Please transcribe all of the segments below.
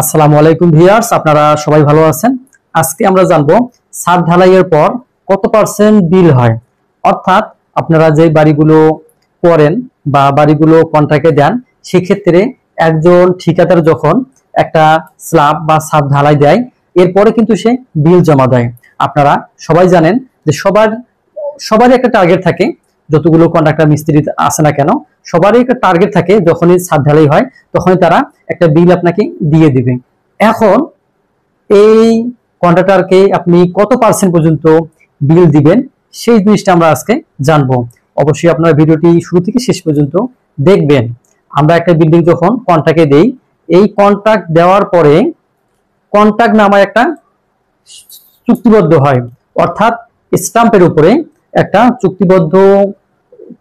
আসসালামু আলাইকুম ভিউয়ার্স, আপনারা সবাই ভালো আছেন। আজকে আমরা জানবো ছাদ ঢালাইয়ের পর কত পার্সেন্ট বিল হয়। অর্থাৎ আপনারা যে বাড়িগুলো করেন বা বাড়িগুলো কন্ট্রাক্টে দেন, সেক্ষেত্রে একজন ঠিকাদার যখন একটা স্ল্যাব বা ছাদ ঢালাই দেয়, এরপরে কিন্তু সে বিল জমা দেয়। আপনারা সবাই জানেন যে সবারই একটা টার্গেট থাকে। যতগুলো কন্ট্রাক্টর মিস্ত্রি আছে না কেন, সবারই একটা টার্গেট থাকে। যখনই ছাদ ঢালাই হয় তখনই তারা একটা বিল আপনাকে দিয়ে দিবে। এখন এই কন্ট্রাক্টরকে আপনি কত পার্সেন্ট পর্যন্ত বিল দিবেন, সেই জিনিসটা আমরা আজকে জানবো। অবশ্যই আপনারা ভিডিওটি শুরু থেকে শেষ পর্যন্ত দেখবেন। আমরা একটা বিল্ডিং যখন কন্ট্রাক্টে দেই, এই কন্ট্রাক্ট দেওয়ার পরে কন্ট্রাক্ট নামায় একটা চুক্তিবদ্ধ হয়, অর্থাৎ স্টাম্পের উপরে একটা চুক্তিবদ্ধ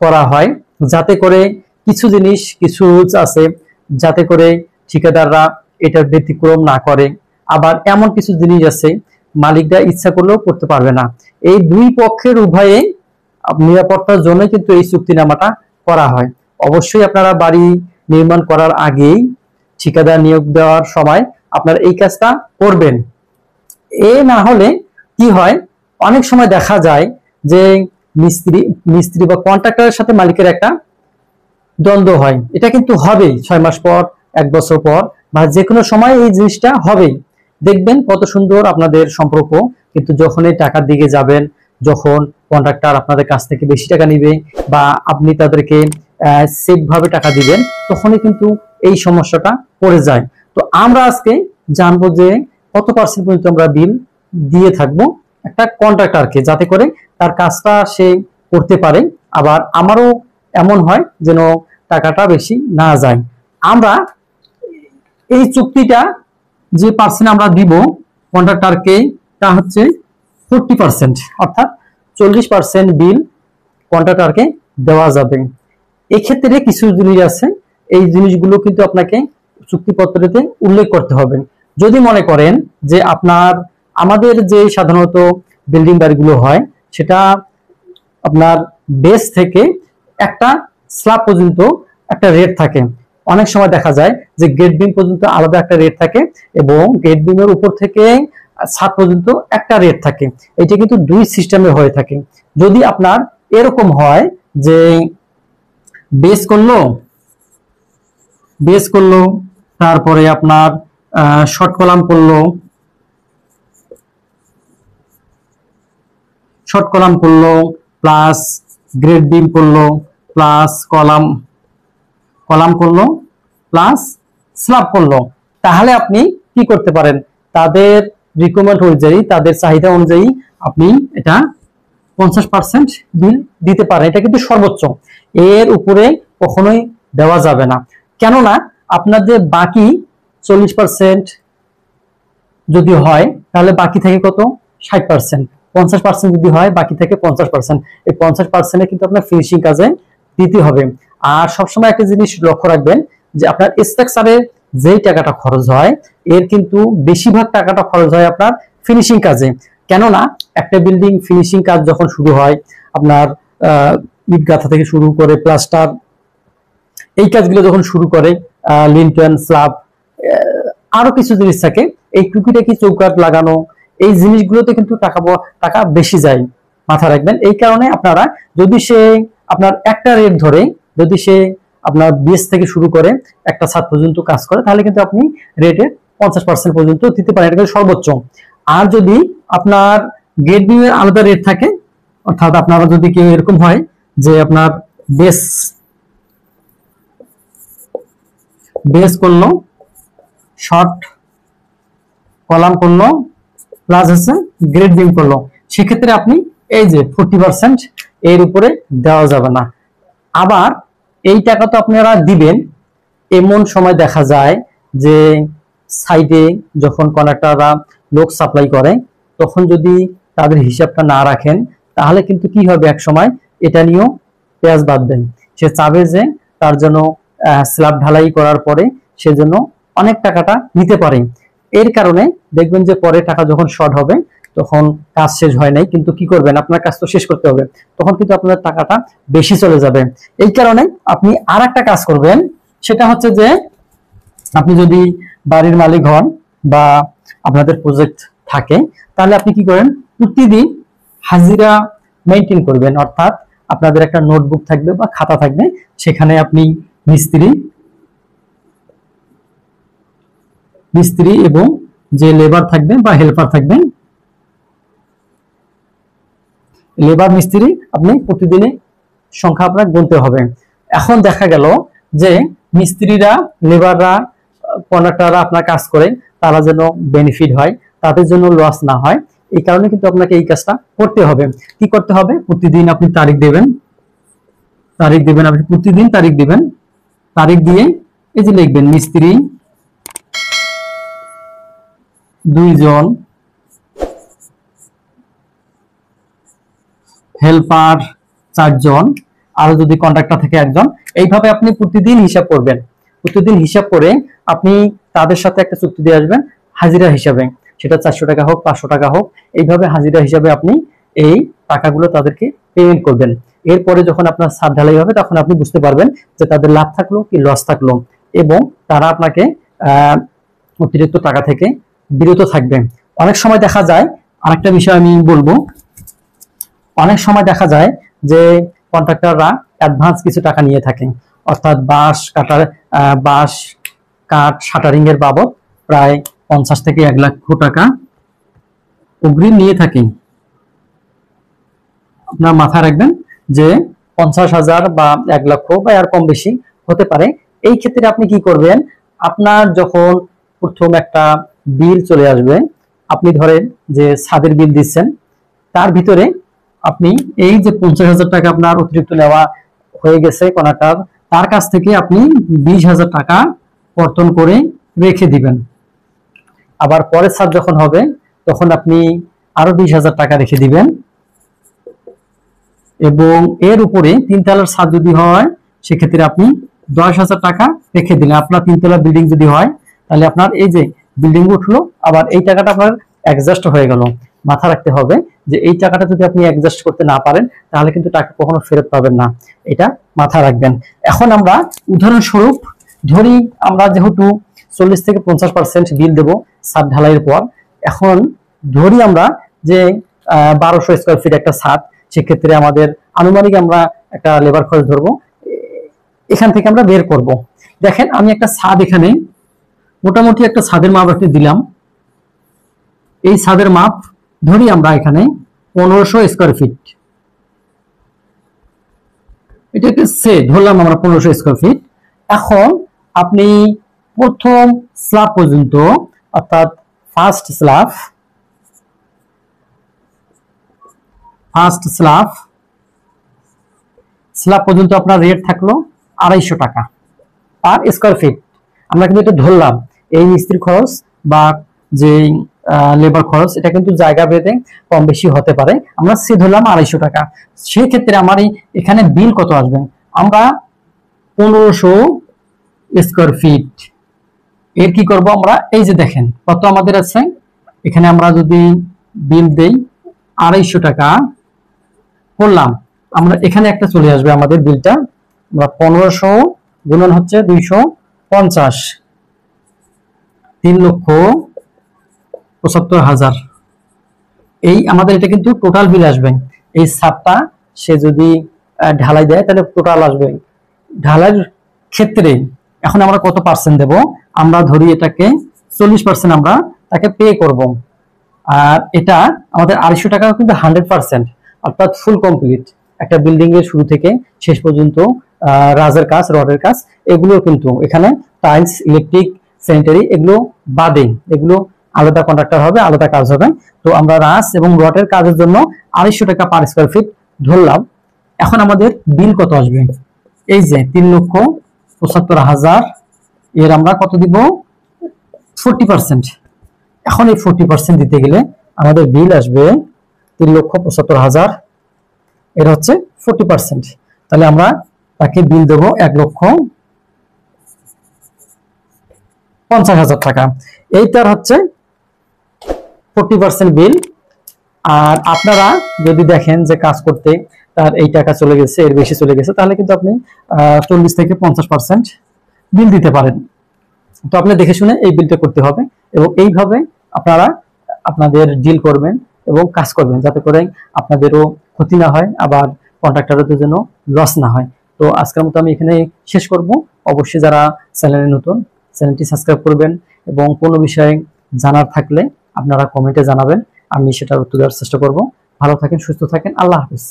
করা হয়, যাতে করে কিছু জিনিস, কিছু রুলস আছে, যাতে করে ঠিকাদাররা এটার ব্যতিক্রম না করে। আবার এমন কিছু জিনিস আছে মালিকরা ইচ্ছা করলেও করতে পারবে না। এই দুই পক্ষের উভয়ে নিরাপত্তার জন্য কিন্তু এই চুক্তিনামাটা করা হয়। অবশ্যই আপনারা বাড়ি নির্মাণ করার আগেই ঠিকাদার নিয়োগ দেওয়ার সময় আপনারা এই কাজটা করবেন। এ না হলে কি হয়, অনেক সময় দেখা যায় যে মিস্ত্রি বা কন্ট্রাক্টরের সাথে মালিকের একটা দ্বন্দ্ব হয়। এটা কিন্তু হবেই 6 মাস পর, 1 বছর পর বা যে কোনো সময় এই জিনিসটা হবেই। দেখবেন কত সুন্দর আপনাদের সম্পর্ক, কিন্তু যখনই টাকার দিকে যাবেন, যখন কন্ট্রাক্টর আপনাদের কাছ থেকে বেশি টাকা নিবে বা আপনি তাদেরকে সেফ ভাবে টাকা দিবেন, তখনই কিন্তু এই সমস্যাটা পড়ে যায়। তো আমরা আজকে জানবো যে কত পার্সেন্ট পর্যন্ত আমরা বিল দিয়ে থাকবো একটা কন্ট্রাক্টরকে, যাতে করে তার কাজটা সে করতে পারে, আবার আমারও এমন হয় যেন টাকাটা বেশি না যায়। আমরা এই চুক্তিটা যে পার্সেন্ট আমরা দিব কন্ট্রাক্টরকে, তা হচ্ছে 40%, অর্থাৎ 40% বিল কন্ট্রাক্টরকে দেওয়া যাবে। এক্ষেত্রে কিছু জিনিস আছে, এই জিনিসগুলো কিন্তু আপনাকে চুক্তিপত্রতে উল্লেখ করতে হবে। যদি মনে করেন যে আমাদের যে সাধারণত বিল্ডিং বাড়িগুলো হয়, সেটা আপনার বেস থেকে একটা স্ল্যাব পর্যন্ত একটা রেট থাকে। অনেক সময় দেখা যায় যে গেট বিম পর্যন্ত আলাদা একটা রেট থাকে এবং গেট বিমের উপর থেকে ছাদ পর্যন্ত একটা রেট থাকে। এটা কিন্তু দুই সিস্টেমে হয়ে থাকে। যদি আপনার এরকম হয় যে বেস করলো তারপরে আপনার শর্ট কলাম করলো প্লাস গ্রেড বিম করলো প্লাস কলাম করলো প্লাস স্ল্যাব করলো, তাহলে আপনি কি করতে পারেন, তাদের রিকোয়ারমেন্ট অনুযায়ী, তাদের চাহিদা অনুযায়ী আপনি এটা 50% বিল দিতে পারেন। এটা কিন্তু সর্বোচ্চ, এর উপরে কখনোই দেওয়া যাবে না। কেননা আপনাদের বাকি 40% যদি হয়, তাহলে বাকি থেকে কত, 60%। 50% যদি হয়, বাকি থেকে 50%। এই 50% কিন্তু আপনার ফিনিশিং কাজে দিতে হবে। আর সবসময় একটা জিনিস লক্ষ্য রাখবেন যে আপনার স্ট্রাকচারে যেই টাকাটা খরচ হয়, এর কিন্তু বেশিরভাগ টাকাটা খরচ হয় আপনার ফিনিশিং কাজে। কেননা একটা বিল্ডিং ফিনিশিং কাজ যখন শুরু হয়, আপনার ইট গাঁথা থেকে শুরু করে প্লাস্টার, এই কাজগুলো যখন শুরু করে, লিন্টেন, স্ল্যাব, আরো কিছু জিনিস থাকে, এই টুকিটাকি চৌকাঠ লাগানো, এই জিনিসগুলোতে কিন্তু টাকা বেশি যায়, মাথা রাখবেন। এই কারণে আপনারা যদি আপনার একটা রেট ধরে, যদি আপনার বেস থেকে শুরু করে একটা ছাদ পর্যন্ত কাজ করে, তাহলে কিন্তু আপনি রেটের 50% পর্যন্ত দিতে পারেন, এটা কিন্তু সর্বোচ্চ। আর যদি আপনার গেট বিমের আলাদা রেট থাকে, অর্থাৎ আপনারা যদি কেউ এরকম হয় যে আপনার বেস করলো, শর্ট কলাম করলো প্লাস হচ্ছে গ্রেড বিম করলো, সেক্ষেত্রে আপনি এই যে 40% এর উপরে দেওয়া যাবে না। আবার এই টাকা তো আপনারা দিবেন, এমন সময় দেখা যায় যে সাইডে যখন কন্ট্রাক্টররা লোক সাপ্লাই করে, তখন যদি তাদের হিসাবটা না রাখেন, তাহলে কিন্তু কি হবে, এক সময় এটা নিয়েও পেঁয়াজ বাদ দেয়। সে চাবে যে তার জন্য স্ল্যাব ঢালাই করার পরে সেজন্য অনেক টাকাটা নিতে পারে। এর কারণে দেখবেন যে পরে টাকা যখন শর্ট হবে, তখন কাজ শেষ হয় নাই, কিন্তু কি করবেন, আপনার কাজ তো শেষ করতে হবে, তখন কিন্তু আপনার টাকাটা বেশি চলে যাবে। এই কারণে আপনি আর একটা কাজ করবেন, সেটা হচ্ছে যে আপনি যদি বাড়ির মালিক হন বা আপনাদের প্রজেক্ট থাকে, তাহলে আপনি কি করেন, প্রতিদিন হাজিরা মেনটেন করবেন। অর্থাৎ আপনাদের একটা নোটবুক থাকবে বা খাতা থাকবে, সেখানে আপনি মিস্ত্রি এবং যে লেবার থাকবেন বা হেল্পার থাকবেন, লেবার মিস্ত্রি আপনি প্রতিদিনে সংখ্যা আপনার গুনতে হবে। এখন দেখা গেল যে মিস্ত্রিরা, লেবাররা, কন্ট্রাক্টররা আপনার কাজ করে, তারা যেন বেনিফিট হয়, তাদের জন্য লস না হয়, এই কারণে কিন্তু আপনাকে এই কাজটা করতে হবে। কি করতে হবে, প্রতিদিন আপনি তারিখ দেবেন, আপনি প্রতিদিন তারিখ দিবেন। তারিখ দিয়ে এই যে লিখবেন মিস্ত্রি 2 জন, হেল্পার 4 জন, আরো যদি কন্ট্রাক্টর থাকে 1 জন। এইভাবে আপনি প্রতিদিন হিসাব করবেন। প্রতিদিন হিসাব করে আপনি তাদের সাথে একটা চুক্তি দিয়ে আসবেন হাজিরা হিসাবে, সেটা 400 টাকা হোক, 500 টাকা হোক, এইভাবে হাজিরা হিসাবে আপনি এই টাকাগুলো তাদেরকে পেমেন্ট করবেন। এরপরে যখন আপনার ছাদ ঢালাই হবে, তখন আপনি বুঝতে পারবেন যে তাদের লাভ থাকলো কি লস থাকলো, এবং তারা আপনাকে অতিরিক্ত টাকা থেকে বিরত থাকবে। অনেক সময় দেখা যায়, আরেকটা বিষয় আমি বলবো, অনেক সময় দেখা যায় যে কন্ট্রাক্টররা অ্যাডভান্স কিছু টাকা নিয়ে থাকেন। অর্থাৎ বাঁশ কাঠ শাটারিং এর বাবদ প্রায় 50 থেকে 1 লক্ষ টাকা অগ্রিম নিয়ে থাকেন। আপনার মাথায় রাখবেন যে 50,000 বা 1 লক্ষ বা এর কম বেশি হতে পারে। এই ক্ষেত্রে আপনি কি করবেন, আপনার যখন প্রথম একটা বিল চলে আসবে, আপনি ধরেন যে ছাদের বিল দিচ্ছেন, তার ভিতরে আপনি এই যে 50,000 টাকা আপনার অতিরিক্ত নেওয়া হয়ে গেছে কন্ট্রাক্টর, তার কাছ থেকে আপনি 20,000 টাকা কর্তন করে রেখে দিবেন। আবার পরের ছাদ যখন হবে, তখন আপনি আরো 20,000 টাকা রেখে দিবেন, এবং এর উপরে 3 তলার ছাদ যদি হয়, সেক্ষেত্রে আপনি 10,000 টাকা রেখে দিলেন। আপনার 3 তলা বিল্ডিং যদি হয়, তাহলে আপনার এই যে বিল্ডিং উঠলো, আবার এই টাকাটা আপনার অ্যাডজাস্ট হয়ে গেল। মাথা রাখতে হবে যে এই টাকাটা যদি আপনি অ্যাডজাস্ট করতে না পারেন, তাহলে কিন্তু টাকা কখনো ফেরত পাবেন না, এটা মাথা রাখবেন। এখন আমরা উদাহরণস্বরূপ ধরি, আমরা যেহেতু 40 থেকে 50% বিল দেবো ছাদ ঢালাইয়ের পর, এখন ধরি আমরা যে 1200 স্কয়ার ফিট একটা ছাদ, সেক্ষেত্রে আমাদের আনুমানিক আমরা একটা লেবার খরচ ধরবো, এখান থেকে আমরা বের করব। দেখেন, আমি একটা ছাদ, এখানে মোটামুটি একটা ছাদের মাপ আপনি দিলাম। এই ছাদের মাপ ধরি আমরা এখানে 1500 স্কয়ার ফিট, এটাকে সে ধরলাম আমরা 1500 স্কয়ার ফিট। এখন আপনি প্রথম স্ল্যাব পর্যন্ত, অর্থাৎ ফার্স্ট স্ল্যাব পর্যন্ত আপনার রেট থাকলো 250 টাকা পার স্কয়ার ফিট। আমরা কিন্তু এটা ধরলাম, এই মিস্ত্রি খরচ বা যে লেবার খরচ, এটা কিন্তু জায়গা ভেদে কম বেশি হতে পারে। আমরা সে ধরলাম 250 টাকা। সেই ক্ষেত্রে আমার এখানে বিল কত আসবে, আমরা 1500 স্কয়ার ফিট এর কি করব, আমরা এই যে দেখেন কত আমাদের আছে, এখানে আমরা যদি বিল দেই 250 টাকা করলাম, আমরা এখানে একটা চলে আসবে আমাদের বিলটা, আমরা 1500 গুণন হচ্ছে 250, 3,75,000, এই আমাদের এটা কিন্তু টোটাল বিল আসবে। এই ছাদটা সে যদি ঢালাই দেয়, তাহলে টোটাল আসবে। ঢালাইয়ের ক্ষেত্রে এখন আমরা কত পার্সেন্ট দেব, আমরা ধরি এটাকে 40% আমরা তাকে পে করব। আর এটা আমাদের 250 টাকা কিন্তু 100%, অর্থাৎ ফুল কমপ্লিট। একটা বিল্ডিং এর শুরু থেকে শেষ পর্যন্ত রাজের কাজ, রডের কাজ, এগুলো কিন্তু এখানে টাইলস, ইলেকট্রিক, স্যানিটারি, এগুলো বাদে, এগুলো আলাদা কন্ট্রাক্টর হবে, আলাদা কাজ হবে। তো আমরা রাজ এবং রডের কাজের জন্য 250 টাকা পার স্কয়ার ফিট ধরলাম। এখন আমাদের বিল কত আসবে, এই যে 3,75,000, এর আমরা কত দিব, 40%। এখন এই 40% দিতে গেলে আমাদের বিল আসবে 3,75,000, এর হচ্ছে 40%। তাহলে আমরা তাকে বিল দেবো 1,50,000 টাকা। এইটার হচ্ছে 40% বিল। আর আপনারা যদি দেখেন যে কাজ করতে তার এই টাকা চলে গেছে, এর বেশি চলে গেছে, তাহলে কিন্তু আপনি 40 থেকে 50% বিল দিতে পারেন। তো আপনি দেখে শুনে এই বিলটা করতে হবে, এবং এইভাবে আপনারা আপনাদের ডিল করবেন এবং কাজ করবেন, যাতে করে আপনাদেরও ক্ষতি না হয়, আবার কন্ট্রাক্টরের জন্য লস না হয়। তো আজকের মতো আমি এখানে শেষ করব। অবশ্যই যারা চ্যানেলে নতুন, চ্যানেলটি সাবস্ক্রাইব করবেন, এবং কোনো বিষয়ে জানার থাকলে আপনারা কমেন্টে জানাবেন, আমি সেটার উত্তর দেওয়ার চেষ্টা করব। ভালো থাকেন, সুস্থ থাকেন, আল্লাহ হাফেজ।